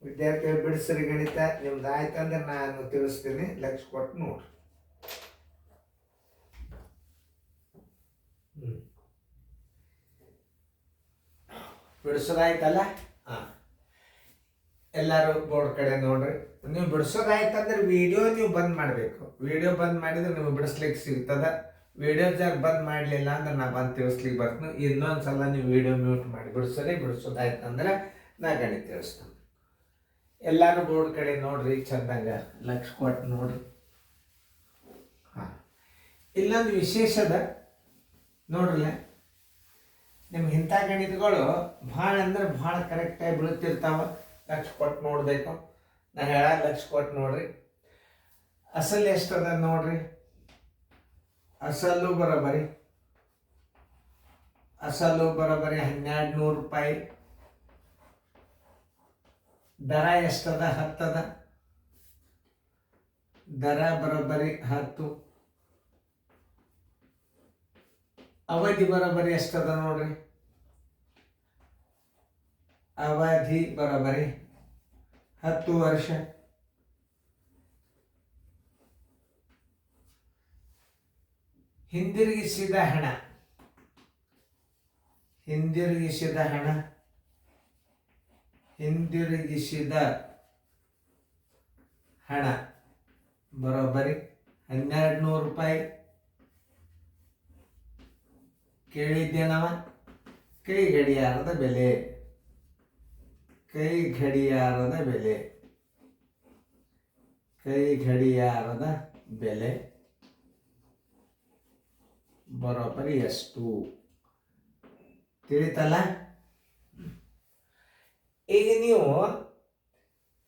ವಿದ್ಯಾರ್ಥಿಗಳು ಬಿಡಿಸ್ರಿ ಗಣಿತ ನಿಮ್ದು ಆಯ್ತಂದ್ರೆ ನಾನು ತಿಳಿಸ್ತೀನಿ, ಲಕ್ಷ ಕೊಟ್ಟು ನೋಡ್ರಿ. ಬಿಡಿಸೋದಾಯ್ತಲ್ಲ? ಹಾಂ, ಎಲ್ಲರೂ ಬೋರ್ಡ್ ಕಡೆ ನೋಡ್ರಿ. ನೀವು ಬಿಡಿಸೋದಾಯ್ತಂದ್ರೆ ವಿಡಿಯೋ ನೀವು ಬಂದ್ ಮಾಡಬೇಕು. ವಿಡಿಯೋ ಬಂದ್ ಮಾಡಿದ್ರೆ ನಿಮ್ಗೆ ಬಿಡಿಸ್ಲಿಕ್ಕೆ ಸಿಗ್ತದ. ವಿಡಿಯೋ ಜಾಗ ಬಂದ್ ಮಾಡಲಿಲ್ಲ ಅಂದ್ರೆ ನಾ ಬಂದು ತಿಳಿಸ್ಲಿಕ್ಕೆ ಬರ್ತೀನಿ. ಇನ್ನೊಂದು ಸಲ ನೀವು ವಿಡಿಯೋ ಮ್ಯೂಟ್ ಮಾಡಿ ಬಿಡಿಸೋದಾಯ್ತಂದ್ರೆ ನಾ ಗಣಿತ ತಿಳಿಸ್ತೇನೆ. ಎಲ್ಲರೂ ಬೋರ್ಡ್ ಕಡೆ ನೋಡ್ರಿ, ಚಂದಂಗ ಲಕ್ಷ ಕೊಟ್ಟು ನೋಡ್ರಿ. ಹಾಂ, ಇಲ್ಲೊಂದು ವಿಶೇಷದ ನೋಡ್ರಲ್ಲ, ನಿಮ್ಗೆ ಇಂಥ ಗಣಿತಗಳು ಭಾಳ ಅಂದ್ರೆ ಭಾಳ ಕರೆಕ್ಟಾಗಿ ಬೀಳುತ್ತಿರ್ತಾವ. ಲಕ್ಷ ಕೊಟ್ಟು ನೋಡಬೇಕು. ನಾ ಲಕ್ಷ ಕೊಟ್ಟು ನೋಡ್ರಿ. ಅಸಲು ಎಷ್ಟದ ನೋಡ್ರಿ. ಅಸಲು ಬರೋಬರಿ 1200 ರೂಪಾಯಿ. ದರ ಎಷ್ಟದ? 10 ಅದ. ದರ ಬರೋಬರಿ 10. ಅವಧಿ ಬರೋಬರಿ ಎಷ್ಟದ ನೋಡ್ರಿ. ಅವಧಿ ಬರೋಬರಿ 10 ವರ್ಷ. ಹಿಂದಿರುಗಿಸಿದ ಹಣ ಬರೋಬ್ಬರಿ 1200 ರೂಪಾಯಿ. ಕೇಳಿದ್ದೇನವ? ಕೈ ಗಡಿಯಾರದ ಬೆಲೆ ಬರೋಬ್ಬರಿ ಎಷ್ಟು ತಿಳಿತಲ್ಲ? ಈಗ ನೀವು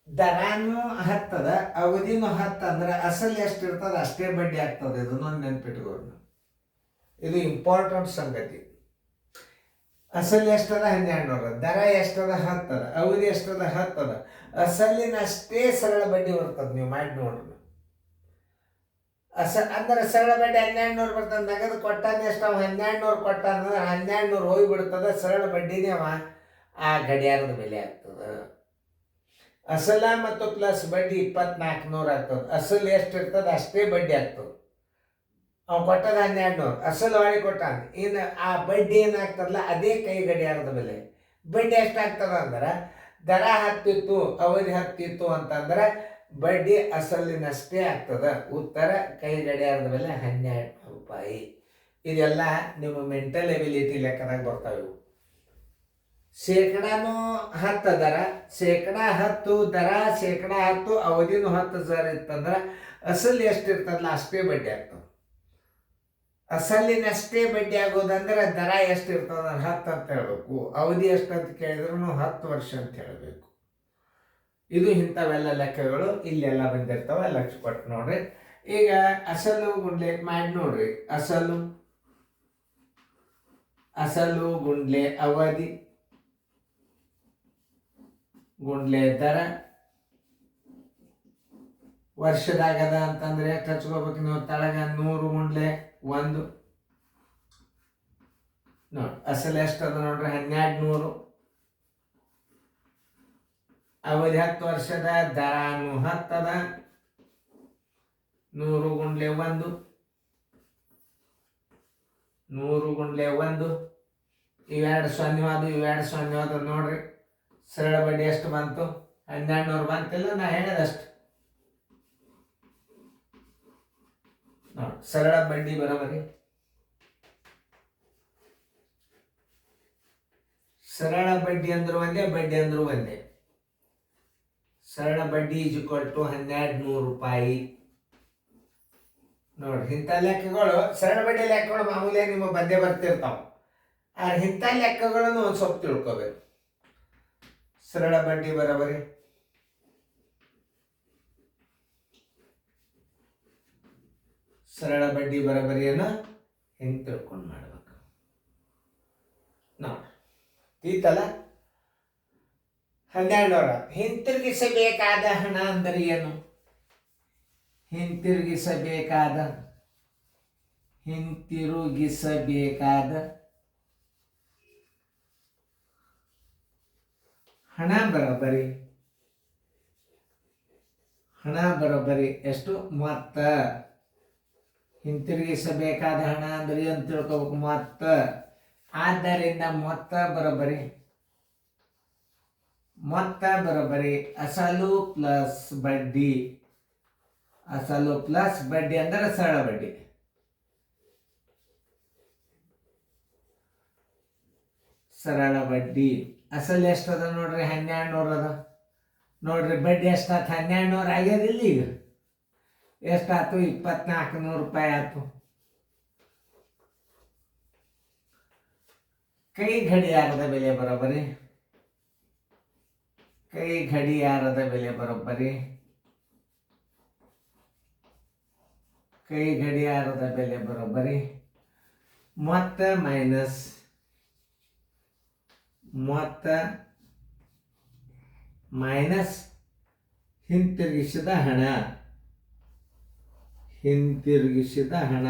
ದರಾನು 10 ಅದ, ಅವಧಿನೂ 10 ಅಂದ್ರೆ ಅಸಲು ಎಷ್ಟು ಇರ್ತದೆ ಅಷ್ಟೇ ಬಡ್ಡಿ ಆಗ್ತದೆ. ಇದನ್ನೊಂದು ನೆನ್ಪಿಟ್ಕೊಂಡು, ಇದು ಇಂಪಾರ್ಟೆಂಟ್ ಸಂಗತಿ. ಅಸಲು ಎಷ್ಟದ? 1200. ದರ ಎಷ್ಟದ? 10 ಅದ. ಅವಧಿ ಎಷ್ಟದ? 10 ಅದ. ಅಸಲಿನ ಅಷ್ಟೇ ಸರಳ ಬಡ್ಡಿ ಬರ್ತದೆ. ನೀವು ಮಾಡಿ ನೋಡ್ರಿ. ಅಂದ್ರೆ ಸರಳ ಬಡ್ಡಿ 1200 ಬರ್ತದೆ. ನಗದು ಕೊಟ್ಟಾನೆ ಎಷ್ಟು? 1200 ಕೊಟ್ಟ ಅಂದ್ರೆ 1200 ಹೋಗಿಬಿಡ್ತದೆ. ಸರಳ ಬಡ್ಡಿನೇ ಆ ಗಡಿಯಾರದ ಬೆಲೆ ಆಗ್ತದೆ. ಅಸಲ ಮತ್ತು ಪ್ಲಸ್ ಬಡ್ಡಿ 2400 ಆಗ್ತದೆ. ಅಸಲು ಎಷ್ಟು ಇರ್ತದೆ ಅಷ್ಟೇ ಬಡ್ಡಿ ಆಗ್ತದೆ. ಅವ್ನು ಕೊಟ್ಟದ 1200, ಅಸಲು ಹೊಳಿ ಕೊಟ್ಟಾನ. ಇನ್ನು ಆ ಬಡ್ಡಿ ಏನಾಗ್ತದಲ್ಲ ಅದೇ ಕೈ ಗಡಿಯಾರದ ಬೆಲೆ. ಬಡ್ಡಿ ಎಷ್ಟಾಗ್ತದ ಅಂದ್ರೆ ದರ 10 ಇತ್ತು, ಅವಧಿ 10 ಇತ್ತು ಅಂತಂದ್ರೆ ಬಡ್ಡಿ ಅಸಲಿನಷ್ಟೇ ಆಗ್ತದ. ಉತ್ತರ ಕೈ ಗಡಿಯಾರದ ಬೆಲೆ 1200 ರೂಪಾಯಿ. ಇದೆಲ್ಲ ನಿಮ್ಮ ಮೆಂಟಲ್ ಎಬಿಲಿಟಿ ಲೆಕ್ಕದಾಗ ಬರ್ತಾವೆ. ಶೇಕಡಾನು 10 ದರ, ಶೇಕಡ 10 ದರ, ಶೇಕಡ 10 ಅವಧಿನೂ 10,000 ಇತ್ತಂದ್ರೆ ಅಸಲು ಎಷ್ಟು ಇರ್ತದಲ್ಲ ಅಷ್ಟೇ ಬಡ್ಡಿ ಆಗ್ತದೆ. ಅಸಲಿನಷ್ಟೇ ಬಡ್ಡಿ ಆಗೋದಂದ್ರೆ ದರ ಎಷ್ಟು ಇರ್ತದ 10 ಅಂತ ಹೇಳ್ಬೇಕು. ಅವಧಿ ಎಷ್ಟು ಅಂತ ಕೇಳಿದ್ರು 10 ವರ್ಷ ಅಂತ ಹೇಳಬೇಕು. ಇದು ಇಂಥವೆಲ್ಲ ಲೆಕ್ಕಗಳು ಇಲ್ಲೆಲ್ಲ ಬಂದಿರ್ತಾವೆ. ಲಕ್ಷ ಕೊಟ್ಟು ನೋಡ್ರಿ. ಈಗ ಅಸಲು ಗುಂಡ್ಲೆ ಮಾಡಿ ನೋಡ್ರಿ. ಅಸಲು ಗುಂಡ್ಲೆ ಅವಧಿ ಗುಂಡ್ಲೆ ದರ ವರ್ಷದಾಗದ ಅಂತಂದ್ರೆ ಎಷ್ಟು ಹಚ್ಕೋಬೇಕು ನೀವು? ತಳಗ 100 ಗುಂಡ್ಲೆ 1 ನೋಡಿ. ಅಸಲು ಎಷ್ಟದ ನೋಡ್ರಿ? 1200. ಅವಧಿ 10 ವರ್ಷದ, ದರಾನು 10 ಅದ. 100 ಗುಂಡ್ಲೆ 1 ಇವೆರಡು ಸೊನ್ನೆ ನೋಡ್ರಿ. ಸರಳ ಬಡ್ಡಿ ಎಷ್ಟು ಬಂತು? 1200 ಬಂತಿಲ್ಲ, ನಾ ಹೇಳದಷ್ಟು ನೋಡಿ. ಸರಳ ಬಡ್ಡಿ ಬರೋಬರಿ ಸರಳ ಬಡ್ಡಿ ಅಂದ್ರು ಒಂದೇ, ಬಡ್ಡಿ ಅಂದ್ರು ಒಂದೇ. ಸರಳ ಬಡ್ಡಿ = 1200 ರೂಪಾಯಿ ನೋಡ್ರಿ. ಇಂಥ ಲೆಕ್ಕಗಳು ಸರಳ ಬಡ್ಡಿ ಲೆಕ್ಕಗಳು ಮಾಮೂಲಿ ನಿಮಗೆ ಬಂದೇ ಬರ್ತಿರ್ತಾವ. ಇಂಥ ಲೆಕ್ಕಗಳನ್ನು ಒಂದು ಸ್ವಲ್ಪ ತಿಳ್ಕೊಬೇಕು. ಸರಳ ಬಡ್ಡಿ ಬರೋಬರಿ ಏನು ಹೆಂಗೆ ತಿಳ್ಕೊಂಡು ಮಾಡ್ಬೇಕು ನೋಡ್ರಿ. ತೀತಲ್ಲ? 1200. ಹಿಂತಿರುಗಿಸಬೇಕಾದ ಹಣ ಅಂದರೆ ಏನು? ಹಿಂತಿರುಗಿಸಬೇಕಾದ ಹಣ ಬರೋಬರಿ ಹಣ ಬರೋಬ್ಬರಿ ಎಷ್ಟು? ಮೊತ್ತ. ಹಿಂತಿರುಗಿಸಬೇಕಾದ ಹಣ ಅಂದ್ರೆ ಏನು ತಿಳ್ಕೊಬೇಕು? ಮೊತ್ತ. ಆದ್ದರಿಂದ ಮೊತ್ತ ಬರೋಬ್ಬರಿ ಅಸಲು ಪ್ಲಸ್ ಬಡ್ಡಿ. ಅಸಲು ಪ್ಲಸ್ ಬಡ್ಡಿ ಅಂದ್ರೆ ಸರಳ ಬಡ್ಡಿ. ಸರಳ ಬಡ್ಡಿ. ಅಸಲು ಎಷ್ಟದ ನೋಡ್ರಿ? 1200 ಅದ ನೋಡ್ರಿ. ಬಡ್ಡಿ ಎಷ್ಟಾಯ್ತು? 1200 ಆಗ್ಯದಿಲ್ಲ. ಈಗ ಎಷ್ಟಾಯ್ತು? 2400 ರೂಪಾಯಿ ಆಯ್ತು. ಕೈ ಗಡಿಯಾರದ ಬೆಲೆ ಬರೋಬ್ಬರಿ. ಕೈ ಗಡಿಯಾರದ ಬೆಲೆ ಬರೋಬ್ಬರಿ. ಕೈ ಗಡಿಯಾರದ ಬೆಲೆ ಬರೋಬ್ಬರಿ ಮೊತ್ತ ಮೈನಸ್ ಹಿಂತಿರುಗಿಸಿದ ಹಣ. ಹಿಂದಿರುಗಿಸಿದ ಹಣ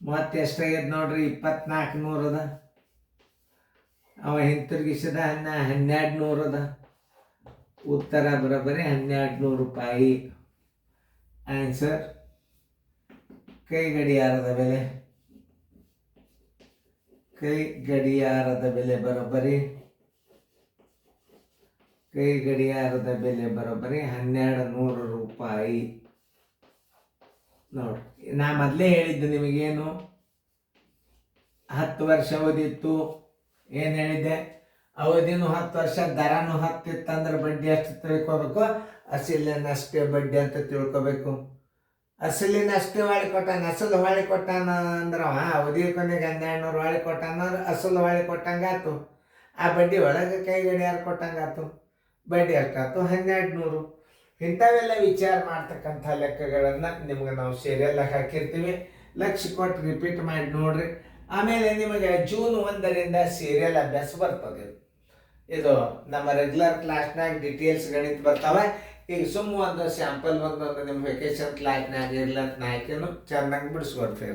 ಮತ್ತೆ ಎಷ್ಟಾಗ್ಯದ ನೋಡ್ರಿ? 2400 ಅದ. ಅವ ಹಿಂತಿರುಗಿಸಿದ ಹಣ 1200 ಅದ. ಉತ್ತರ ಬರೋಬ್ಬರಿ 1200 ರೂಪಾಯಿ. ಆನ್ಸರ್ ಕೈ ಗಡಿಯಾರದ ಬೆಲೆ. ಕೈ ಗಡಿಯಾರದ ಬೆಲೆ ಬರೋಬ್ಬರಿ 1200 ರೂಪಾಯಿ. ನೋಡಿ, ನಾ ಮೊದಲೇ ಹೇಳಿದ್ದು ನಿಮಗೇನು? 10 ವರ್ಷ ಅವಧಿ ಇತ್ತು. ಏನು ಹೇಳಿದ್ದೆ? ಅವಧಿನೂ 10 ವರ್ಷ, ದರನೂ 10 ಇತ್ತಂದ್ರೆ ಬಡ್ಡಿ ಎಷ್ಟು ತಿಳ್ಕೊಬೇಕು? ಅಸಲಿನಷ್ಟೇ ಬಡ್ಡಿ ಅಂತ ತಿಳ್ಕೊಬೇಕು. ಅಸಲಿನಷ್ಟೇ ಹೊಳಿ ಕೊಟ್ಟಾನ. ಅಸಲು ಹೊಳಿ ಕೊಟ್ಟಾನ ಅಂದ್ರೆ ಅವಧಿ ಕೊನೆಗೆ 1200 ಹೊಳಿ ಕೊಟ್ಟಾನ ಅಂದ್ರೆ ಅಸಲು ಹೊಳಿ ಕೊಟ್ಟಂಗಾತು. ಆ ಬಡ್ಡಿ ಒಳಗೆ ಕೈ ಗಡಿಯಾರ ಕೊಟ್ಟಂಗಾತು. ಬಡ್ಡಿ ಎಷ್ಟಾಯ್ತು? 1200. ಇಂಥವೆಲ್ಲ ವಿಚಾರ ಮಾಡ್ತಕ್ಕಂಥ ಲೆಕ್ಕಗಳನ್ನು ನಿಮ್ಗೆ ನಾವು ಸೀರಿಯಲ್ಲಾಗಿ ಹಾಕಿರ್ತೀವಿ. ಲಕ್ಷ್ಯ ಕೊಟ್ಟು ರಿಪೀಟ್ ಮಾಡಿ ನೋಡ್ರಿ. ಆಮೇಲೆ ನಿಮಗೆ ಜೂನ್ 1ರಿಂದ ಸೀರಿಯಲ್ ಅಭ್ಯಾಸ ಬರ್ತದೆ. ಇದು ನಮ್ಮ ರೆಗ್ಯುಲರ್ ಕ್ಲಾಸ್ನಾಗ ಡಿಟೇಲ್ಸ್ ಗಣಿತ ಬರ್ತಾವೆ. ಈಗ ಒಂದು ಸ್ಯಾಂಪಲ್ ಒಂದೊಂದು ನಿಮ್ಮ ವೆಕೇಶನ್ ಕ್ಲಾಸ್ನಾಗ ಇರ್ಲಂತ ನಾ ಹಾಕಿನು ಚೆನ್ನಾಗಿ ಬಿಡಿಸ್ಕೊಡ್ತೀವಿ.